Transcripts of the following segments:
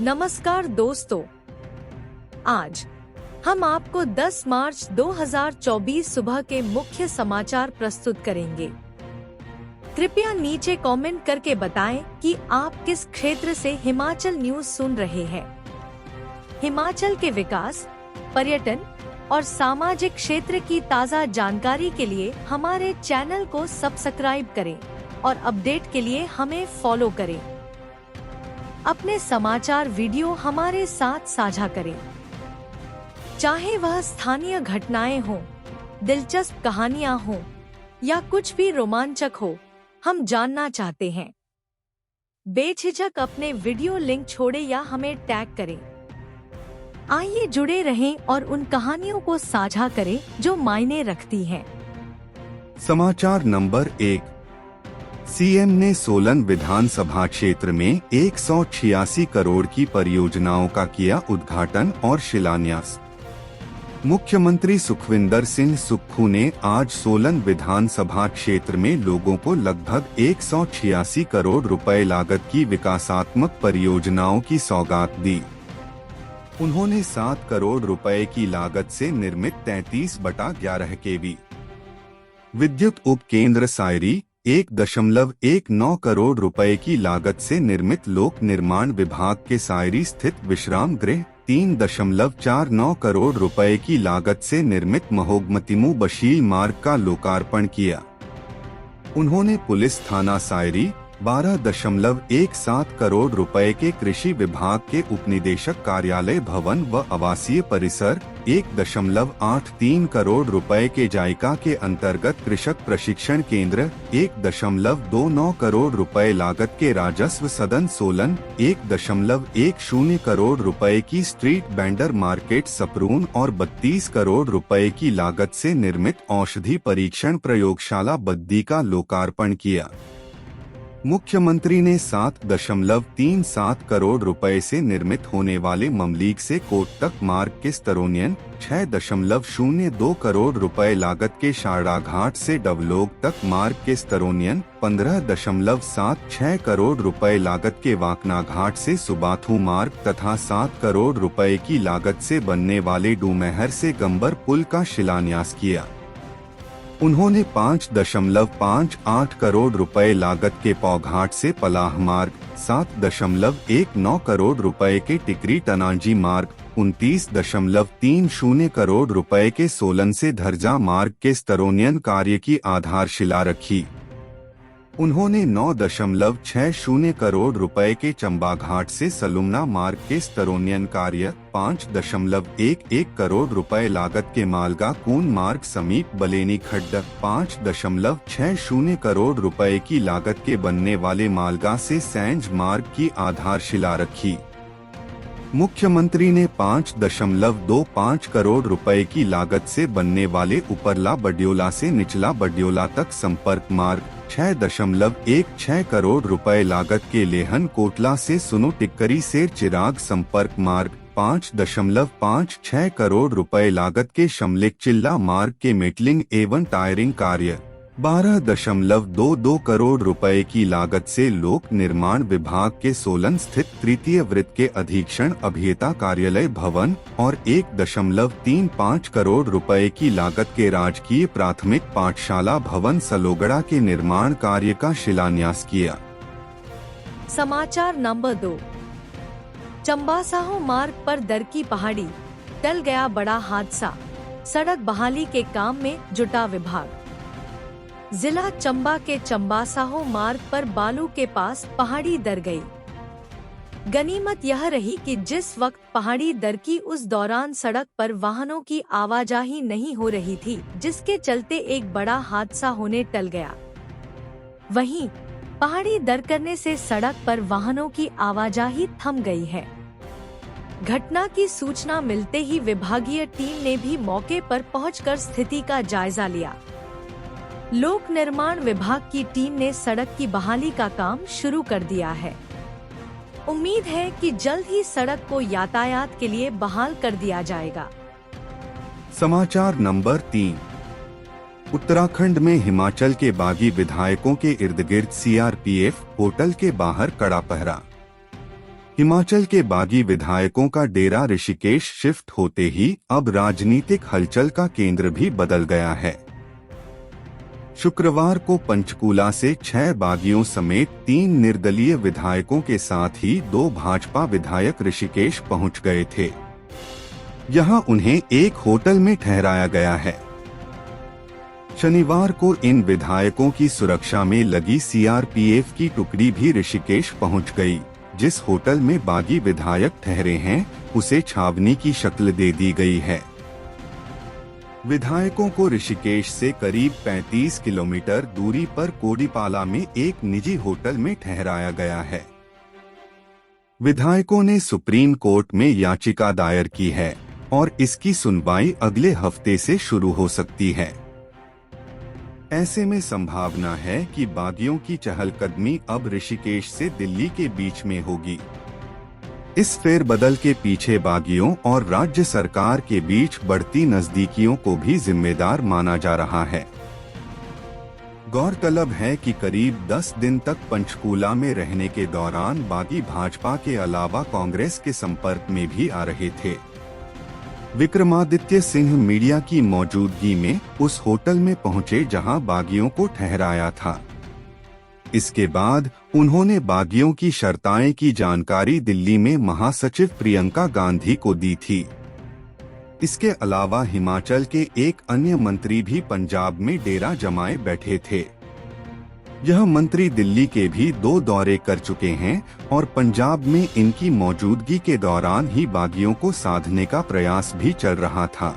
नमस्कार दोस्तों, आज हम आपको 10 मार्च 2024 सुबह के मुख्य समाचार प्रस्तुत करेंगे। कृपया नीचे कमेंट करके बताएं कि आप किस क्षेत्र से हिमाचल न्यूज सुन रहे हैं। हिमाचल के विकास, पर्यटन और सामाजिक क्षेत्र की ताज़ा जानकारी के लिए हमारे चैनल को सब्सक्राइब करें और अपडेट के लिए हमें फॉलो करें। अपने समाचार वीडियो हमारे साथ साझा करें, चाहे वह स्थानीय घटनाएं हों, दिलचस्प कहानियां हों या कुछ भी रोमांचक हो, हम जानना चाहते हैं। बेझिझक अपने वीडियो लिंक छोड़ें या हमें टैग करें। आइए जुड़े रहें और उन कहानियों को साझा करें जो मायने रखती हैं। समाचार नंबर 1। सीएम ने सोलन विधानसभा क्षेत्र में 186 करोड़ की परियोजनाओं का किया उद्घाटन और शिलान्यास। मुख्यमंत्री सुखविंदर सिंह सुक्खू ने आज सोलन विधानसभा क्षेत्र में लोगों को लगभग 186 करोड़ रुपए लागत की विकासात्मक परियोजनाओं की सौगात दी। उन्होंने 7 करोड़ रुपए की लागत से निर्मित 33/11 केवी विद्युत उप केंद्र सायरी, 1.19 करोड़ रुपए की लागत से निर्मित लोक निर्माण विभाग के सायरी स्थित विश्राम गृह, 3.49 करोड़ रुपए की लागत से निर्मित महोगमतिमू बशील मार्ग का लोकार्पण किया। उन्होंने पुलिस थाना सायरी, 12.17 करोड़ रुपए के कृषि विभाग के उपनिदेशक कार्यालय भवन व आवासीय परिसर, 1.83 करोड़ रुपए के जायका के अंतर्गत कृषक प्रशिक्षण केंद्र, 1.29 करोड़ रुपए लागत के राजस्व सदन सोलन, 1.10 करोड़ रुपए की स्ट्रीट वेंडर मार्केट सपरून और 32 करोड़ रुपए की लागत से निर्मित औषधि परीक्षण प्रयोगशाला बद्दी का लोकार्पण किया। मुख्यमंत्री ने 7.37 करोड़ रुपए से निर्मित होने वाले ममलीग से कोट तक मार्ग के स्तरोन्यन, 6.02 करोड़ रुपए लागत के शारदा घाट से डवलोग तक मार्ग के स्तरोन्यन, 15.76 करोड़ रुपए लागत के वाकना घाट से सुबाथू मार्ग तथा 7 करोड़ रुपए की लागत से बनने वाले डूमहर से गंबर पुल का शिलान्यास किया। उन्होंने 5.58 करोड़ रुपए लागत के पौघाट से पलाह मार्ग, 7.19 करोड़ रुपए के टिकरी टनांजी मार्ग, 29.30 करोड़ रुपए के सोलन से धरजा मार्ग के स्तरोन्यन कार्य की आधारशिला रखी। उन्होंने 9.60 करोड़ रुपए के चंबा घाट से सलुमना मार्ग के स्तरोन्यन कार्य, 5.11 करोड़ रुपए लागत के मालगा कून मार्ग समीप बलेनी खड्ड, 5.60 करोड़ रुपए की लागत के बनने वाले मालगा से सैंज मार्ग की आधारशिला रखी। मुख्यमंत्री ने 5.25 करोड़ रुपए की लागत से बनने वाले उपरला बड्योला से निचला बड्योला तक संपर्क मार्ग, 6.16 करोड़ रुपए लागत के लेहन कोटला से सुनो टिक्करी से चिराग संपर्क मार्ग, 5.56 करोड़ रुपए लागत के शमलेक चिल्ला मार्ग के मेटलिंग एवं टायरिंग कार्य, 12.22 करोड़ रुपए की लागत से लोक निर्माण विभाग के सोलन स्थित तृतीय वृत्त के अधीक्षण अभियंता कार्यालय भवन और 1.35 करोड़ रुपए की लागत के राजकीय प्राथमिक पाठशाला भवन सलोगड़ा के निर्माण कार्य का शिलान्यास किया। समाचार नंबर 2। चंबासाहो मार्ग पर दरकी पहाड़ी, टल गया बड़ा हादसा, सड़क बहाली के काम में जुटा विभाग। जिला चंबा के चंबासाहो मार्ग पर बालू के पास पहाड़ी दर गई। गनीमत यह रही कि जिस वक्त पहाड़ी दरकी उस दौरान सड़क पर वाहनों की आवाजाही नहीं हो रही थी, जिसके चलते एक बड़ा हादसा होने टल गया। वहीं पहाड़ी दर करने से सड़क पर वाहनों की आवाजाही थम गई है। घटना की सूचना मिलते ही विभागीय टीम ने भी मौके पर पहुंचकर स्थिति का जायजा लिया। लोक निर्माण विभाग की टीम ने सड़क की बहाली का काम शुरू कर दिया है। उम्मीद है कि जल्द ही सड़क को यातायात के लिए बहाल कर दिया जाएगा। समाचार नंबर 3। उत्तराखंड में हिमाचल के बागी विधायकों के इर्द गिर्द सीआरपीएफ होटल के बाहर कड़ा पहरा। हिमाचल के बागी विधायकों का डेरा ऋषिकेश शिफ्ट होते ही अब राजनीतिक हलचल का केंद्र भी बदल गया है। शुक्रवार को पंचकूला से 6 बागियों समेत 3 निर्दलीय विधायकों के साथ ही 2 भाजपा विधायक ऋषिकेश पहुंच गए थे। यहां उन्हें एक होटल में ठहराया गया है। शनिवार को इन विधायकों की सुरक्षा में लगी सीआरपीएफ की टुकड़ी भी ऋषिकेश पहुंच गई। जिस होटल में बागी विधायक ठहरे हैं उसे छावनी की शक्ल दे दी गई है। विधायकों को ऋषिकेश से करीब 35 किलोमीटर दूरी पर कोडीपाला में एक निजी होटल में ठहराया गया है। विधायकों ने सुप्रीम कोर्ट में याचिका दायर की है और इसकी सुनवाई अगले हफ्ते से शुरू हो सकती है। ऐसे में संभावना है कि बागियों की चहलकदमी अब ऋषिकेश से दिल्ली के बीच में होगी। इस फेरबदल के पीछे बागियों और राज्य सरकार के बीच बढ़ती नजदीकियों को भी जिम्मेदार माना जा रहा है। गौरतलब है कि करीब 10 दिन तक पंचकूला में रहने के दौरान बागी भाजपा के अलावा कांग्रेस के संपर्क में भी आ रहे थे। विक्रमादित्य सिंह मीडिया की मौजूदगी में उस होटल में पहुंचे जहां बागियों को ठहराया था। इसके बाद उन्होंने बागियों की शर्ताएं की जानकारी दिल्ली में महासचिव प्रियंका गांधी को दी थी। इसके अलावा हिमाचल के एक अन्य मंत्री भी पंजाब में डेरा जमाए बैठे थे। यह मंत्री दिल्ली के भी 2 दौरे कर चुके हैं और पंजाब में इनकी मौजूदगी के दौरान ही बागियों को साधने का प्रयास भी चल रहा था।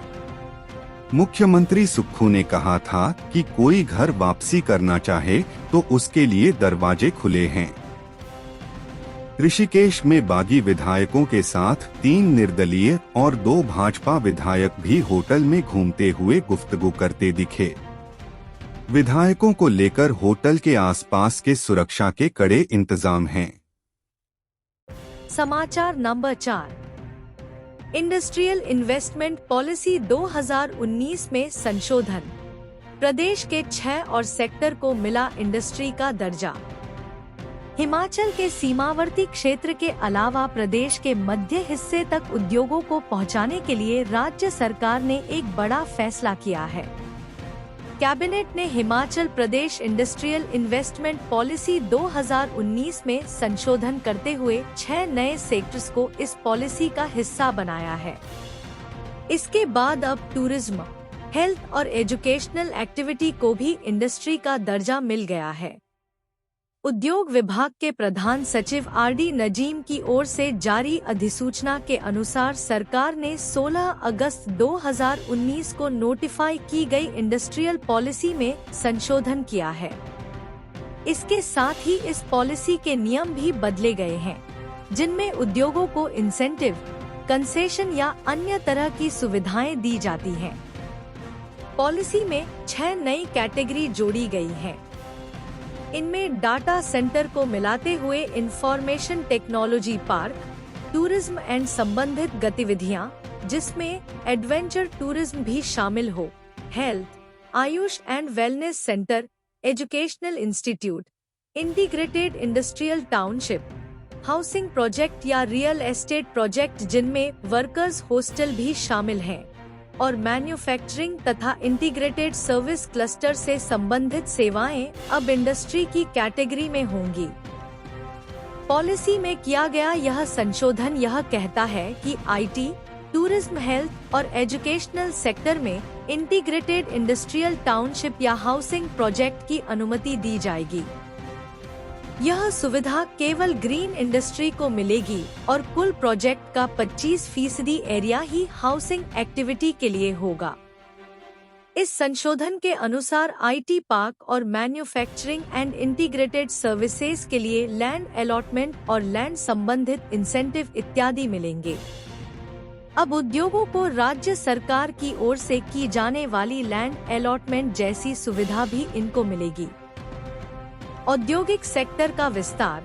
मुख्यमंत्री सुक्खू ने कहा था कि कोई घर वापसी करना चाहे तो उसके लिए दरवाजे खुले हैं। ऋषिकेश में बागी विधायकों के साथ 3 निर्दलीय और 2 भाजपा विधायक भी होटल में घूमते हुए गुफ्तगू करते दिखे। विधायकों को लेकर होटल के आसपास के सुरक्षा के कड़े इंतजाम हैं। समाचार नंबर 4। इंडस्ट्रियल इन्वेस्टमेंट पॉलिसी 2019 में संशोधन। प्रदेश के 6 और सेक्टर को मिला इंडस्ट्री का दर्जा। हिमाचल के सीमावर्ती क्षेत्र के अलावा प्रदेश के मध्य हिस्से तक उद्योगों को पहुंचाने के लिए राज्य सरकार ने एक बड़ा फैसला किया है। कैबिनेट ने Himachal Pradesh industrial investment policy 2019 में संशोधन करते हुए 6 नए सेक्टर्स को इस पॉलिसी का हिस्सा बनाया है। इसके बाद अब टूरिज्म, हेल्थ और एजुकेशनल एक्टिविटी को भी इंडस्ट्री का दर्जा मिल गया है। उद्योग विभाग के प्रधान सचिव आरडी नजीम की ओर से जारी अधिसूचना के अनुसार सरकार ने 16 अगस्त 2019 को नोटिफाई की गई इंडस्ट्रियल पॉलिसी में संशोधन किया है। इसके साथ ही इस पॉलिसी के नियम भी बदले गए हैं, जिनमें उद्योगों को इंसेंटिव, कंसेशन या अन्य तरह की सुविधाएं दी जाती हैं। पॉलिसी में 6 नई कैटेगरी जोड़ी गई हैं। इनमें डाटा सेंटर को मिलाते हुए information technology park, tourism and संबंधित गतिविधियां, जिसमें एडवेंचर टूरिज्म भी शामिल हो, health, Ayush and wellness centre, educational institute, integrated industrial township, housing project या रियल एस्टेट प्रोजेक्ट जिनमें वर्कर्स हॉस्टल भी शामिल हैं, और मैन्युफैक्चरिंग तथा इंटीग्रेटेड सर्विस क्लस्टर से संबंधित सेवाएं अब इंडस्ट्री की कैटेगरी में होंगी। पॉलिसी में किया गया यह संशोधन यह कहता है कि आईटी, टूरिज्म, हेल्थ और एजुकेशनल सेक्टर में इंटीग्रेटेड इंडस्ट्रियल टाउनशिप या हाउसिंग प्रोजेक्ट की अनुमति दी जाएगी। यह सुविधा केवल ग्रीन इंडस्ट्री को मिलेगी और कुल प्रोजेक्ट का 25% एरिया ही हाउसिंग एक्टिविटी के लिए होगा। इस संशोधन के अनुसार आईटी पार्क और मैन्युफैक्चरिंग एंड इंटीग्रेटेड सर्विसेज के लिए लैंड अलॉटमेंट और लैंड संबंधित इंसेंटिव इत्यादि मिलेंगे। अब उद्योगों को राज्य सरकार की ओर से की जाने वाली लैंड अलॉटमेंट जैसी सुविधा भी इनको मिलेगी। औद्योगिक सेक्टर का विस्तार।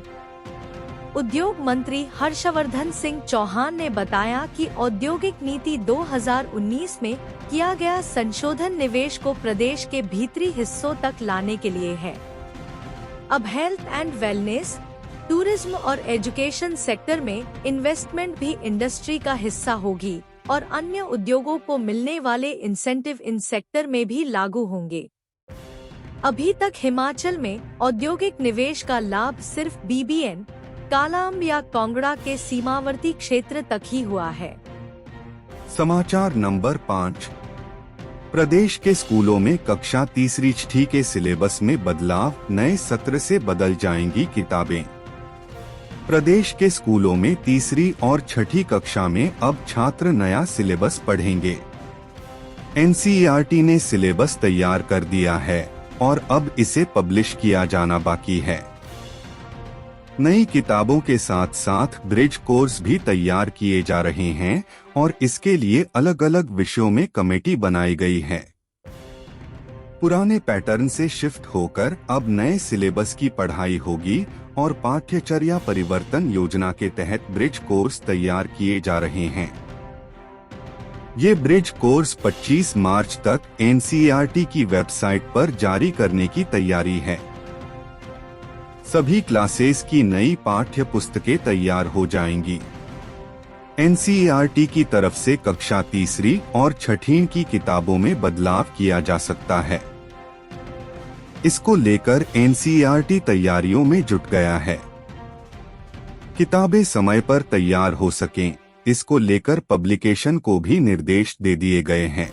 उद्योग मंत्री हर्षवर्धन सिंह चौहान ने बताया कि औद्योगिक नीति 2019 में किया गया संशोधन निवेश को प्रदेश के भीतरी हिस्सों तक लाने के लिए है। अब हेल्थ एंड वेलनेस, टूरिज्म और एजुकेशन सेक्टर में इन्वेस्टमेंट भी इंडस्ट्री का हिस्सा होगी और अन्य उद्योगों को मिलने वाले इंसेंटिव इन सेक्टर में भी लागू होंगे। अभी तक हिमाचल में औद्योगिक निवेश का लाभ सिर्फ बीबीएन, कालाअंब या कांगड़ा के सीमावर्ती क्षेत्र तक ही हुआ है। समाचार नंबर 5। प्रदेश के स्कूलों में कक्षा तीसरी छठी के सिलेबस में बदलाव, नए सत्र से बदल जाएंगी किताबें। प्रदेश के स्कूलों में तीसरी और छठी कक्षा में अब छात्र नया सिलेबस पढ़ेंगे। एनसीईआरटी ने सिलेबस तैयार कर दिया है और अब इसे पब्लिश किया जाना बाकी है। नई किताबों के साथ साथ ब्रिज कोर्स भी तैयार किए जा रहे हैं और इसके लिए अलग अलग विषयों में कमेटी बनाई गई है। पुराने पैटर्न से शिफ्ट होकर अब नए सिलेबस की पढ़ाई होगी और पाठ्यचर्या परिवर्तन योजना के तहत ब्रिज कोर्स तैयार किए जा रहे हैं। ये ब्रिज कोर्स 25 मार्च तक एनसीईआरटी की वेबसाइट पर जारी करने की तैयारी है। सभी क्लासेस की नई पाठ्य पुस्तकें तैयार हो जाएंगी। एनसीईआरटी की तरफ से कक्षा तीसरी और छठी की किताबों में बदलाव किया जा सकता है। इसको लेकर एनसीईआरटी तैयारियों में जुट गया है। किताबें समय पर तैयार हो सकें, इसको लेकर पब्लिकेशन को भी निर्देश दे दिए गए हैं।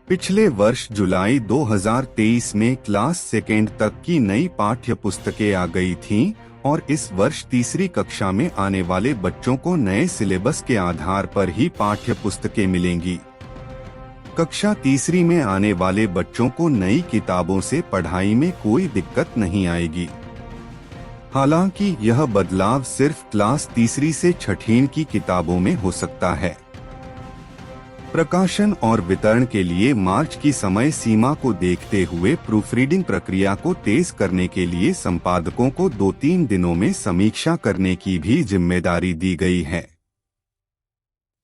पिछले वर्ष जुलाई 2023 में क्लास सेकेंड तक की नई पाठ्य पुस्तकें आ गई थीं और इस वर्ष तीसरी कक्षा में आने वाले बच्चों को नए सिलेबस के आधार पर ही पाठ्य पुस्तकें मिलेंगी। कक्षा तीसरी में आने वाले बच्चों को नई किताबों से पढ़ाई में कोई दिक्कत नहीं आएगी। हालांकि यह बदलाव सिर्फ क्लास तीसरी से छठी की किताबों में हो सकता है। प्रकाशन और वितरण के लिए मार्च की समय सीमा को देखते हुए प्रूफ रीडिंग प्रक्रिया को तेज करने के लिए संपादकों को 2-3 दिनों में समीक्षा करने की भी जिम्मेदारी दी गई है।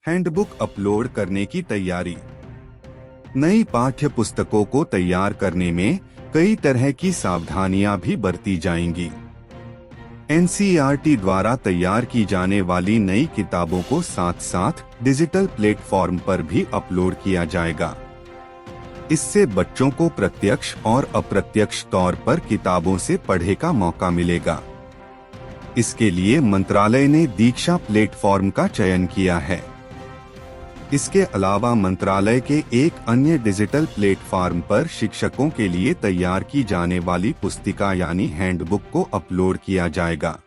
हैंडबुक अपलोड करने की तैयारी। नई पाठ्य पुस्तकों को तैयार करने में कई तरह की सावधानियां भी बरती जाएंगी। एनसीईआरटी द्वारा तैयार की जाने वाली नई किताबों को साथ साथ डिजिटल प्लेटफॉर्म पर भी अपलोड किया जाएगा। इससे बच्चों को प्रत्यक्ष और अप्रत्यक्ष तौर पर किताबों से पढ़ने का मौका मिलेगा। इसके लिए मंत्रालय ने दीक्षा प्लेटफॉर्म का चयन किया है। इसके अलावा मंत्रालय के एक अन्य डिजिटल प्लेटफॉर्म पर शिक्षकों के लिए तैयार की जाने वाली पुस्तिका यानी हैंडबुक को अपलोड किया जाएगा।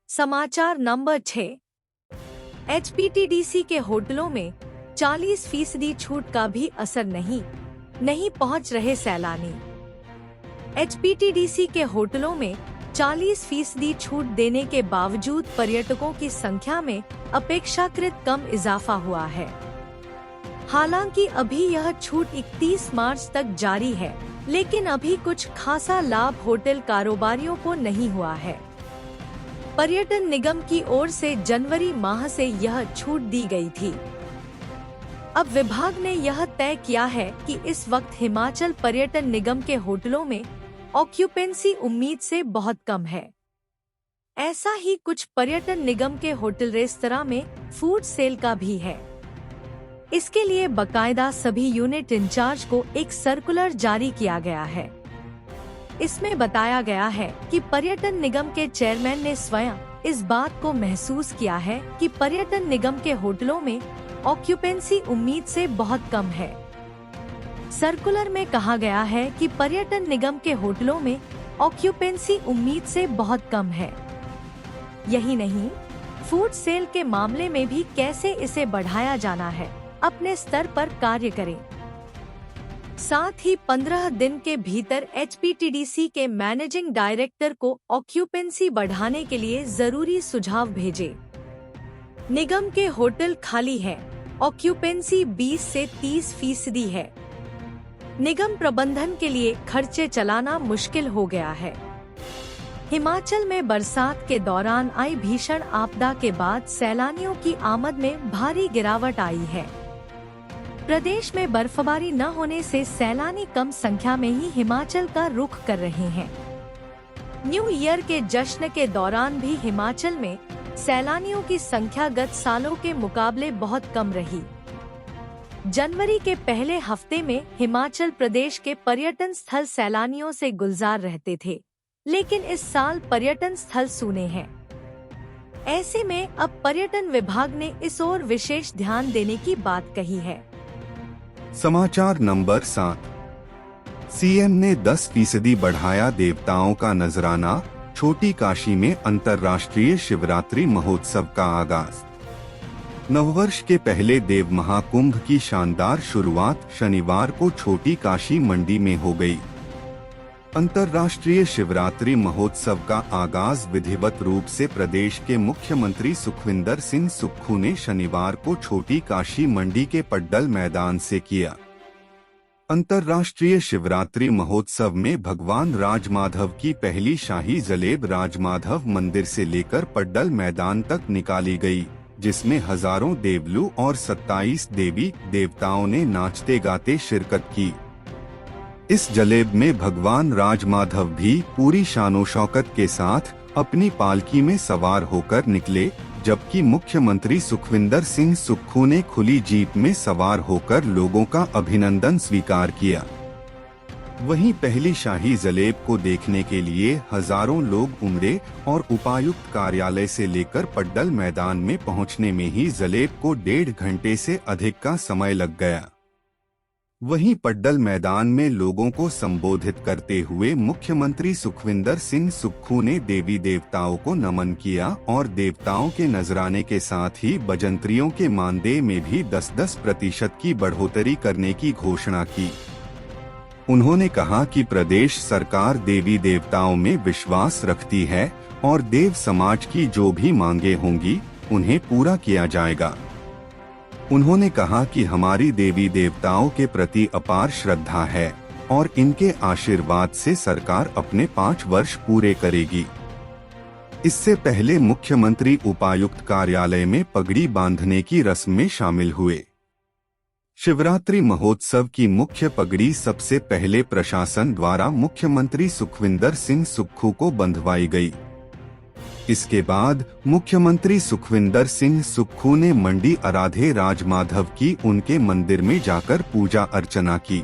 समाचार नंबर 6। एचपीटीडीसी के होटलों में 40% छूट का भी असर नहीं पहुंच रहे सैलानी। एचपीटीडीसी के होटलों में 40% छूट देने के बावजूद पर्यटकों की संख्या में अपेक्षाकृत कम इजाफा हुआ है। हालांकि अभी यह छूट 31 मार्च तक जारी है, लेकिन अभी कुछ खासा लाभ होटल कारोबारियों को नहीं हुआ है। पर्यटन निगम की ओर से जनवरी माह से यह छूट दी गई थी। अब विभाग ने यह तय किया है कि इस वक्त हिमाचल पर्यटन निगम के होटलों में ऑक्यूपेंसी उम्मीद से बहुत कम है। ऐसा ही कुछ पर्यटन निगम के होटल रेस्तरां में फूड सेल का भी है। इसके लिए बकायदा सभी यूनिट इंचार्ज को एक सर्कुलर जारी किया गया है। इसमें बताया गया है कि पर्यटन निगम के चेयरमैन ने स्वयं इस बात को महसूस किया है कि पर्यटन निगम के होटलों में ऑक्यूपेंसी उम्मीद से बहुत कम है। सर्कुलर में कहा गया है कि पर्यटन निगम के होटलों में ऑक्यूपेंसी उम्मीद से बहुत कम है। यही नहीं, फूड सेल के मामले में भी कैसे इसे बढ़ाया जाना है, अपने स्तर पर कार्य करें। साथ ही 15 दिन के भीतर एचपीटीडीसी के मैनेजिंग डायरेक्टर को ऑक्यूपेंसी बढ़ाने के लिए जरूरी सुझाव भेजें। निगम के होटल खाली है, ऑक्यूपेंसी 20 से 30% है। निगम प्रबंधन के लिए खर्चे चलाना मुश्किल हो गया है। हिमाचल में बरसात के दौरान आई भीषण आपदा के बाद सैलानियों की आमद में भारी गिरावट आई है। प्रदेश में बर्फबारी न होने से सैलानी कम संख्या में ही हिमाचल का रुख कर रहे हैं। न्यू ईयर के जश्न के दौरान भी हिमाचल में सैलानियों की संख्या गत सालों के मुकाबले बहुत कम रही। जनवरी के पहले हफ्ते में हिमाचल प्रदेश के पर्यटन स्थल सैलानियों से गुलजार रहते थे, लेकिन इस साल पर्यटन स्थल सूने हैं। ऐसे में अब पर्यटन विभाग ने इस ओर विशेष ध्यान देने की बात कही है। समाचार नंबर 7। सीएम ने 10% बढ़ाया देवताओं का नजराना, छोटी काशी में अंतर्राष्ट्रीय शिवरात्रि महोत्सव का आगाज। नववर्ष के पहले देव महाकुंभ की शानदार शुरुआत शनिवार को छोटी काशी मंडी में हो गई। अंतर्राष्ट्रीय शिवरात्रि महोत्सव का आगाज विधिवत रूप से प्रदेश के मुख्यमंत्री सुखविंदर सिंह सुक्खू ने शनिवार को छोटी काशी मंडी के पड्डल मैदान से किया। अंतर्राष्ट्रीय शिवरात्रि महोत्सव में भगवान राजमाधव की पहली शाही जलेब राजमाधव मंदिर से लेकर पड्डल मैदान तक निकाली गई, जिसमें हजारों देवलू और 27 देवी देवताओं ने नाचते गाते शिरकत की। इस जलेब में भगवान राजमाधव भी पूरी शानो शौकत के साथ अपनी पालकी में सवार होकर निकले, जबकि मुख्यमंत्री सुखविंदर सिंह सुक्खू ने खुली जीप में सवार होकर लोगों का अभिनंदन स्वीकार किया। वहीं पहली शाही जलेब को देखने के लिए हजारों लोग उमड़े और उपायुक्त कार्यालय से लेकर पड्डल मैदान में पहुंचने में ही जलेब को 1.5 घंटे से अधिक का समय लग गया। वहीं पड्डल मैदान में लोगों को संबोधित करते हुए मुख्यमंत्री सुखविंदर सिंह सुक्खू ने देवी देवताओं को नमन किया और देवताओं के नजराने के साथ ही बजंत्रियों के मानदेय में भी 10% की बढ़ोतरी करने की घोषणा की। उन्होंने कहा कि प्रदेश सरकार देवी देवताओं में विश्वास रखती है और देव समाज की जो भी मांगे होंगी उन्हें पूरा किया जाएगा। उन्होंने कहा कि हमारी देवी देवताओं के प्रति अपार श्रद्धा है और इनके आशीर्वाद से सरकार अपने 5 वर्ष पूरे करेगी। इससे पहले मुख्यमंत्री उपायुक्त कार्यालय में पगड़ी बांधने की रस्म में शामिल हुए। शिवरात्रि महोत्सव की मुख्य पगड़ी सबसे पहले प्रशासन द्वारा मुख्यमंत्री सुखविंदर सिंह सुक्खू को बंधवाई गई। इसके बाद मुख्यमंत्री सुखविंदर सिंह सुक्खू ने मंडी आराधे राजमाधव की उनके मंदिर में जाकर पूजा अर्चना की।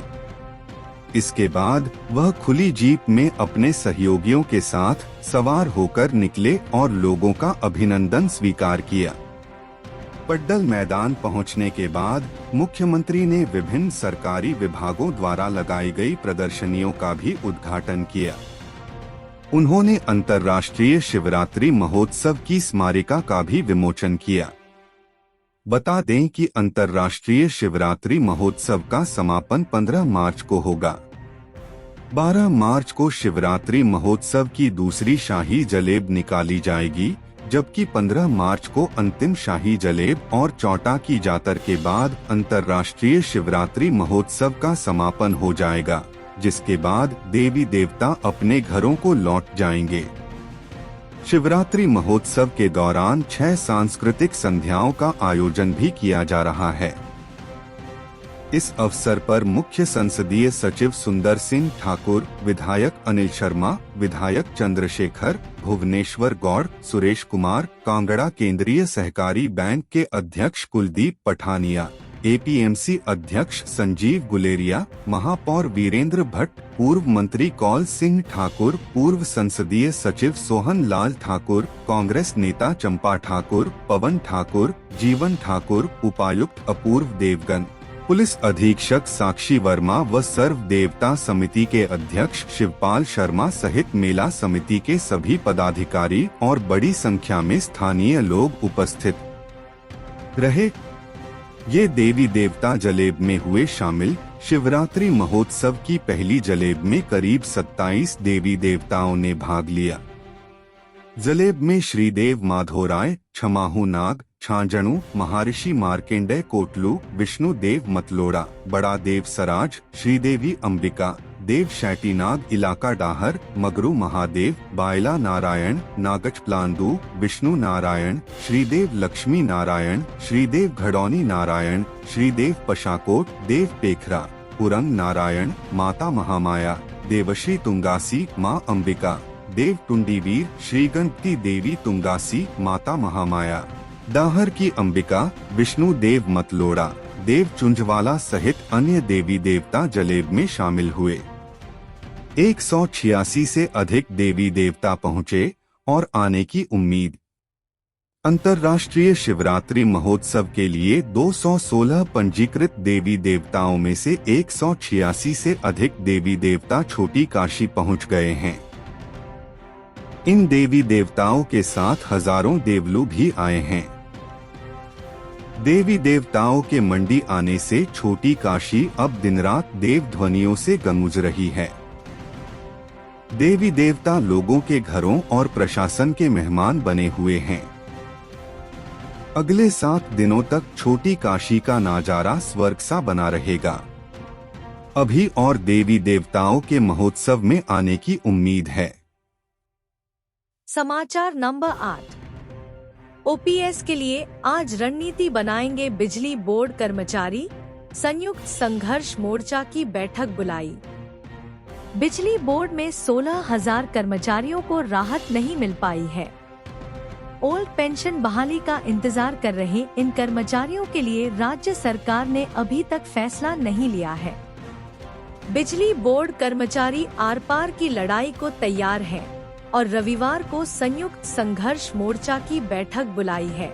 इसके बाद वह खुली जीप में अपने सहयोगियों के साथ सवार होकर निकले और लोगों का अभिनंदन स्वीकार किया। पड्डल मैदान पहुंचने के बाद मुख्यमंत्री ने विभिन्न सरकारी विभागों द्वारा लगाई गई प्रदर्शनियों का भी उद्घाटन किया। उन्होंने अंतर्राष्ट्रीय शिवरात्रि महोत्सव की स्मारिका का भी विमोचन किया। बता दें कि अंतर्राष्ट्रीय शिवरात्रि महोत्सव का समापन 15 मार्च को होगा। 12 मार्च को शिवरात्रि महोत्सव की दूसरी शाही जलेब निकाली जाएगी, जबकि 15 मार्च को अंतिम शाही जलेब और चौटा की जातर के बाद अंतर्राष्ट्रीय शिवरात्रि महोत्सव का समापन हो जाएगा, जिसके बाद देवी देवता अपने घरों को लौट जाएंगे। शिवरात्रि महोत्सव के दौरान 6 सांस्कृतिक संध्याओं का आयोजन भी किया जा रहा है। इस अवसर पर मुख्य संसदीय सचिव सुंदर सिंह ठाकुर, विधायक अनिल शर्मा, विधायक चंद्रशेखर, भुवनेश्वर गौड़, सुरेश कुमार, कांगड़ा केंद्रीय सहकारी बैंक के अध्यक्ष कुलदीप पठानिया, एपीएमसी अध्यक्ष संजीव गुलेरिया, महापौर वीरेंद्र भट्ट, पूर्व मंत्री कौल सिंह ठाकुर, पूर्व संसदीय सचिव सोहन लाल ठाकुर, कांग्रेस नेता चंपा ठाकुर, पवन ठाकुर, जीवन ठाकुर, उपायुक्त अपूर्व देवगन, पुलिस अधीक्षक साक्षी वर्मा व सर्व देवता समिति के अध्यक्ष शिवपाल शर्मा सहित मेला समिति के सभी पदाधिकारी और बड़ी संख्या में स्थानीय लोग उपस्थित रहे। ये देवी देवता जलेब में हुए शामिल। शिवरात्रि महोत्सव की पहली जलेब में करीब 27 देवी देवताओं ने भाग लिया। जलेब में श्रीदेव माधोराय, छमाहू नाग, छांजणु, महर्षि मार्केंडेय कोटलू, विष्णु देव मतलोड़ा, बड़ा देव सराज, श्रीदेवी अंबिका, देव शैटीनाग इलाका डाहर, मगरू महादेव, बायला नारायण, नागच प्लांदू, विष्णु नारायण, श्रीदेव लक्ष्मी नारायण, श्रीदेव घड़ौनी नारायण, श्रीदेव पशाकोट, देव पेखरा, पुरंग नारायण, माता महामाया, देवश्री तुंगासी, माँ अंबिका, देव टुंडीवीर, श्री गणपति देवी तुंगासी, माता महामाया, दाहर की अंबिका, विष्णु देव मतलोड़ा, देव चुंझवाला सहित अन्य देवी देवता जलेब में शामिल हुए। 186 से अधिक देवी देवता पहुँचे और आने की उम्मीद। अंतर्राष्ट्रीय शिवरात्रि महोत्सव के लिए 216 पंजीकृत देवी देवताओं में से 186 से अधिक देवी देवता छोटी काशी पहुंच गए हैं। इन देवी देवताओं के साथ हजारों देवलू भी आए हैं। देवी देवताओं के मंडी आने से छोटी काशी अब दिन रात देव ध्वनियों से गूंज रही है। देवी देवता लोगों के घरों और प्रशासन के मेहमान बने हुए हैं। अगले 7 दिनों तक छोटी काशी का नजारा स्वर्ग सा बना रहेगा। अभी और देवी देवताओं के महोत्सव में आने की उम्मीद है। समाचार नंबर 8। ओपीएस के लिए आज रणनीति बनाएंगे बिजली बोर्ड कर्मचारी, संयुक्त संघर्ष मोर्चा की बैठक बुलाई। बिजली बोर्ड में 16,000 कर्मचारियों को राहत नहीं मिल पाई है। ओल्ड पेंशन बहाली का इंतजार कर रहे इन कर्मचारियों के लिए राज्य सरकार ने अभी तक फैसला नहीं लिया है। बिजली बोर्ड कर्मचारी आर पार की लड़ाई को तैयार हैं और रविवार को संयुक्त संघर्ष मोर्चा की बैठक बुलाई है।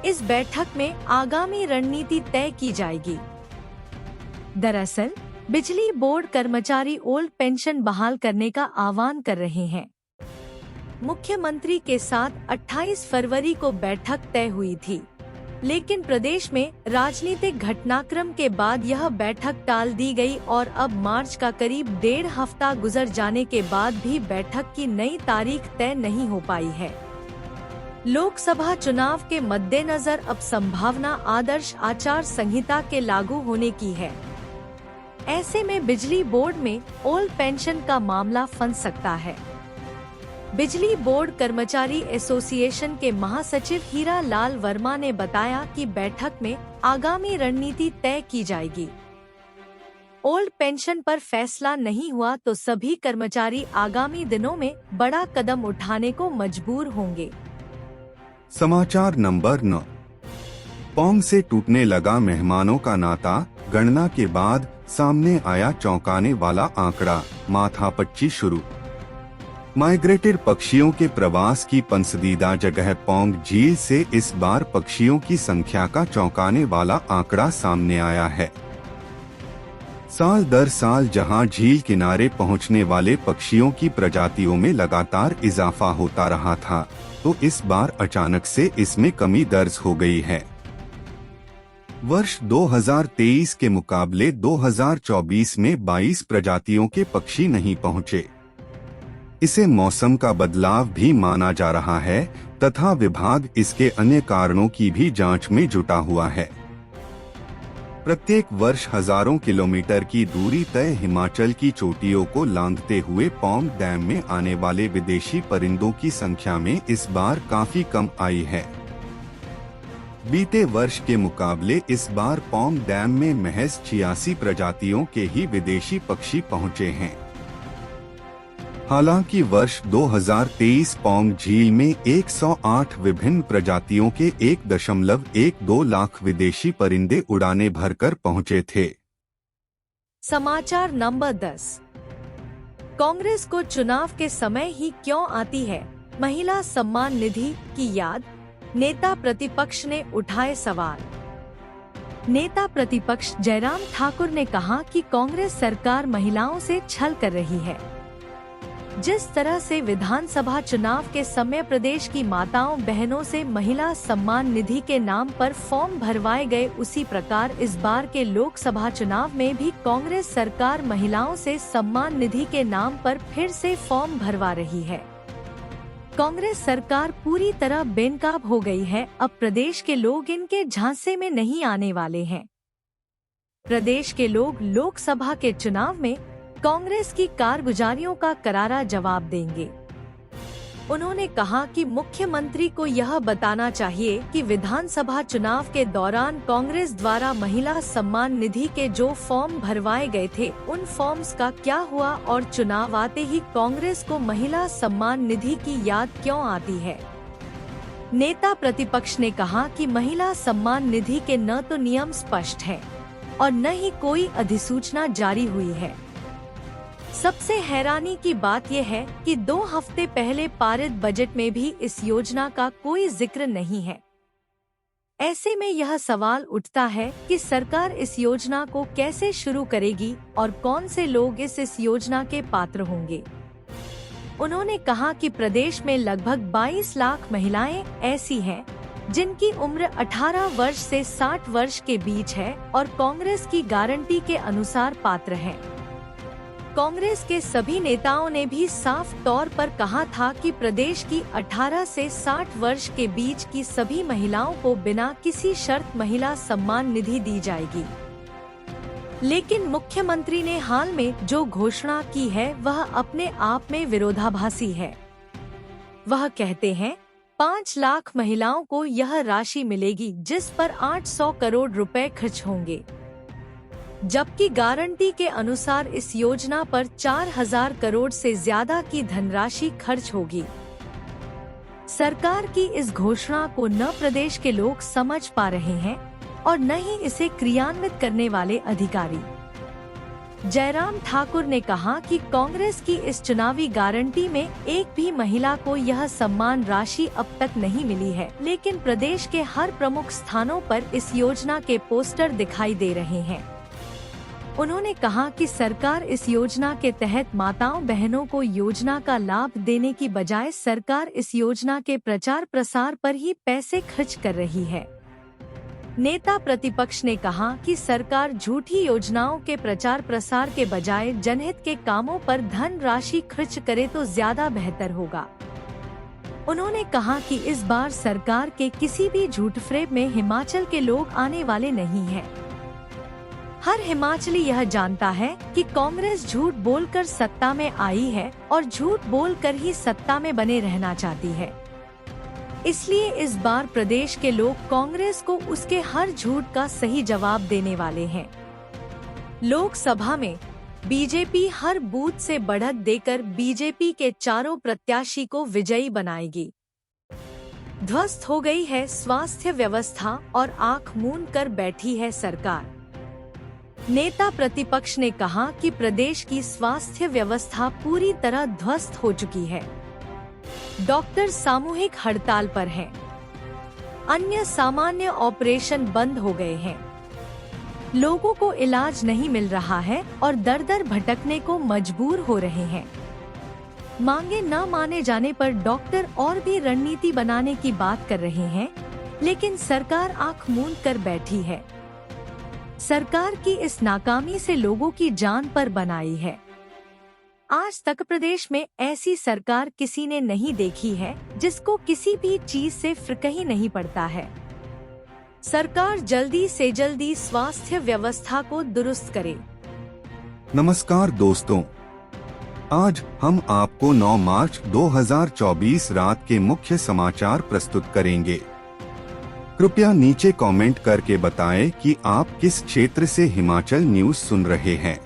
इस बैठक में आगामी रणनीति तय की जाएगी। दरअसल बिजली बोर्ड कर्मचारी ओल्ड पेंशन बहाल करने का आह्वान कर रहे हैं। मुख्यमंत्री के साथ 28 फरवरी को बैठक तय हुई थी, लेकिन प्रदेश में राजनीतिक घटनाक्रम के बाद यह बैठक टाल दी गई और अब मार्च का करीब 1.5 हफ्ता गुजर जाने के बाद भी बैठक की नई तारीख तय नहीं हो पाई है। लोकसभा चुनाव के मद्देनजर अब संभावना आदर्श आचार संहिता के लागू होने की है। ऐसे में बिजली बोर्ड में ओल्ड पेंशन का मामला फंस सकता है। बिजली बोर्ड कर्मचारी एसोसिएशन के महासचिव हीरा लाल वर्मा ने बताया कि बैठक में आगामी रणनीति तय की जाएगी। ओल्ड पेंशन पर फैसला नहीं हुआ तो सभी कर्मचारी आगामी दिनों में बड़ा कदम उठाने को मजबूर होंगे। समाचार नंबर 9। पौंग से टूटने लगा मेहमानों का नाता, गणना के बाद सामने आया चौंकाने वाला आंकड़ा, माथापच्ची शुरू। माइग्रेटेड पक्षियों के प्रवास की पसंदीदा जगह पौंग झील से इस बार पक्षियों की संख्या का चौंकाने वाला आंकड़ा सामने आया है। साल दर साल जहां झील किनारे पहुंचने वाले पक्षियों की प्रजातियों में लगातार इजाफा होता रहा था, तो इस बार अचानक से इसमें कमी दर्ज हो गई है। वर्ष 2023 के मुकाबले 2024 में 22 प्रजातियों के पक्षी नहीं पहुंचे। इसे मौसम का बदलाव भी माना जा रहा है तथा विभाग इसके अन्य कारणों की भी जांच में जुटा हुआ है। प्रत्येक वर्ष हजारों किलोमीटर की दूरी तय हिमाचल की चोटियों को लांघते हुए पौंग डैम में आने वाले विदेशी परिंदों की संख्या में इस बार काफी कम आई है। बीते वर्ष के मुकाबले इस बार पौंग डैम में महज 86 प्रजातियों के ही विदेशी पक्षी पहुंचे हैं। हालांकि वर्ष 2023 पौंग झील में 108 विभिन्न प्रजातियों के 1.12 लाख विदेशी परिंदे उड़ानें भरकर पहुंचे थे। समाचार नंबर 10। कांग्रेस को चुनाव के समय ही क्यों आती है महिला सम्मान निधि की याद, नेता प्रतिपक्ष ने उठाए सवाल। नेता प्रतिपक्ष जयराम ठाकुर ने कहा कि कांग्रेस सरकार महिलाओं से छल कर रही है। जिस तरह से विधानसभा चुनाव के समय प्रदेश की माताओं बहनों से महिला सम्मान निधि के नाम पर फॉर्म भरवाए गए, उसी प्रकार इस बार के लोकसभा चुनाव में भी कांग्रेस सरकार महिलाओं से सम्मान निधि के नाम पर फिर से फॉर्म भरवा रही है। कांग्रेस सरकार पूरी तरह बेनकाब हो गई है। अब प्रदेश के लोग इनके झांसे में नहीं आने वाले हैं। प्रदेश के लोग लोकसभा के चुनाव में कांग्रेस की कारगुजारियों का करारा जवाब देंगे। उन्होंने कहा कि मुख्यमंत्री को यह बताना चाहिए कि विधानसभा चुनाव के दौरान कांग्रेस द्वारा महिला सम्मान निधि के जो फॉर्म भरवाए गए थे उन फॉर्म्स का क्या हुआ और चुनाव आते ही कांग्रेस को महिला सम्मान निधि की याद क्यों आती है। नेता प्रतिपक्ष ने कहा कि महिला सम्मान निधि के न तो नियम स्पष्ट हैं और न ही कोई अधिसूचना जारी हुई है। सबसे हैरानी की बात यह है कि 2 हफ्ते पहले पारित बजट में भी इस योजना का कोई जिक्र नहीं है। ऐसे में यह सवाल उठता है कि सरकार इस योजना को कैसे शुरू करेगी और कौन से लोग इस योजना के पात्र होंगे। उन्होंने कहा कि प्रदेश में लगभग 22 लाख महिलाएं ऐसी हैं जिनकी उम्र 18 वर्ष से 60 वर्ष के बीच है और कांग्रेस की गारंटी के अनुसार पात्र हैं। कांग्रेस के सभी नेताओं ने भी साफ तौर पर कहा था कि प्रदेश की 18 से 60 वर्ष के बीच की सभी महिलाओं को बिना किसी शर्त महिला सम्मान निधि दी जाएगी। लेकिन मुख्यमंत्री ने हाल में जो घोषणा की है वह अपने आप में विरोधाभासी है। वह कहते हैं 5 लाख महिलाओं को यह राशि मिलेगी जिस पर 800 करोड़ रुपए खर्च होंगे, जबकि गारंटी के अनुसार इस योजना पर 4000 करोड़ से ज्यादा की धनराशि खर्च होगी। सरकार की इस घोषणा को न प्रदेश के लोग समझ पा रहे हैं और न ही इसे क्रियान्वित करने वाले अधिकारी। जयराम ठाकुर ने कहा कि कांग्रेस की इस चुनावी गारंटी में एक भी महिला को यह सम्मान राशि अब तक नहीं मिली है, लेकिन प्रदेश के हर प्रमुख स्थानों पर इस योजना के पोस्टर दिखाई दे रहे हैं। उन्होंने कहा कि सरकार इस योजना के तहत माताओं बहनों को योजना का लाभ देने की बजाय सरकार इस योजना के प्रचार प्रसार पर ही पैसे खर्च कर रही है। नेता प्रतिपक्ष ने कहा कि सरकार झूठी योजनाओं के प्रचार प्रसार के बजाय जनहित के कामों पर धन राशि खर्च करे तो ज्यादा बेहतर होगा। उन्होंने कहा कि इस बार सरकार के किसी भी झूठ फ्रेब में हिमाचल के लोग आने वाले नहीं हैं। हर हिमाचली यह जानता है कि कांग्रेस झूठ बोलकर सत्ता में आई है और झूठ बोलकर ही सत्ता में बने रहना चाहती है। इसलिए इस बार प्रदेश के लोग कांग्रेस को उसके हर झूठ का सही जवाब देने वाले हैं। लोकसभा में बीजेपी हर बूथ से बढ़त देकर बीजेपी के चारों प्रत्याशी को विजयी बनाएगी। ध्वस्त हो गई है स्वास्थ्य व्यवस्था और आंख मूंद कर बैठी है सरकार। नेता प्रतिपक्ष ने कहा कि प्रदेश की स्वास्थ्य व्यवस्था पूरी तरह ध्वस्त हो चुकी है। डॉक्टर सामूहिक हड़ताल पर हैं। अन्य सामान्य ऑपरेशन बंद हो गए हैं। लोगों को इलाज नहीं मिल रहा है और दर दर भटकने को मजबूर हो रहे हैं। मांगे न माने जाने पर डॉक्टर और भी रणनीति बनाने की बात कर रहे हैं, लेकिन सरकार आंख मूंद कर बैठी है। सरकार की इस नाकामी से लोगों की जान पर बनाई है। आज तक प्रदेश में ऐसी सरकार किसी ने नहीं देखी है जिसको किसी भी चीज से फर्क ही नहीं पड़ता है। सरकार जल्दी से जल्दी स्वास्थ्य व्यवस्था को दुरुस्त करे। नमस्कार दोस्तों, आज हम आपको 9 मार्च 2024 रात के मुख्य समाचार प्रस्तुत करेंगे। कृपया नीचे कमेंट करके बताएं कि आप किस क्षेत्र से हिमाचल न्यूज सुन रहे हैं।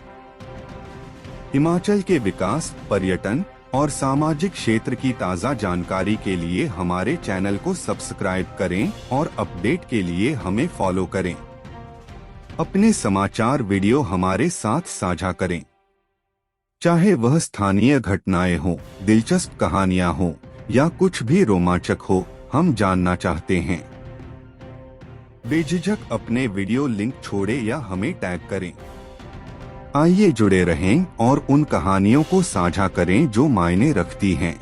हिमाचल के विकास, पर्यटन और सामाजिक क्षेत्र की ताज़ा जानकारी के लिए हमारे चैनल को सब्सक्राइब करें और अपडेट के लिए हमें फॉलो करें। अपने समाचार वीडियो हमारे साथ साझा करें, चाहे वह स्थानीय घटनाएं हों, दिलचस्प कहानियां हों या कुछ भी रोमांचक हो, हम जानना चाहते हैं। बेझिझक अपने वीडियो लिंक छोड़े या हमें टैग करें। आइए जुड़े रहें और उन कहानियों को साझा करें जो मायने रखती हैं।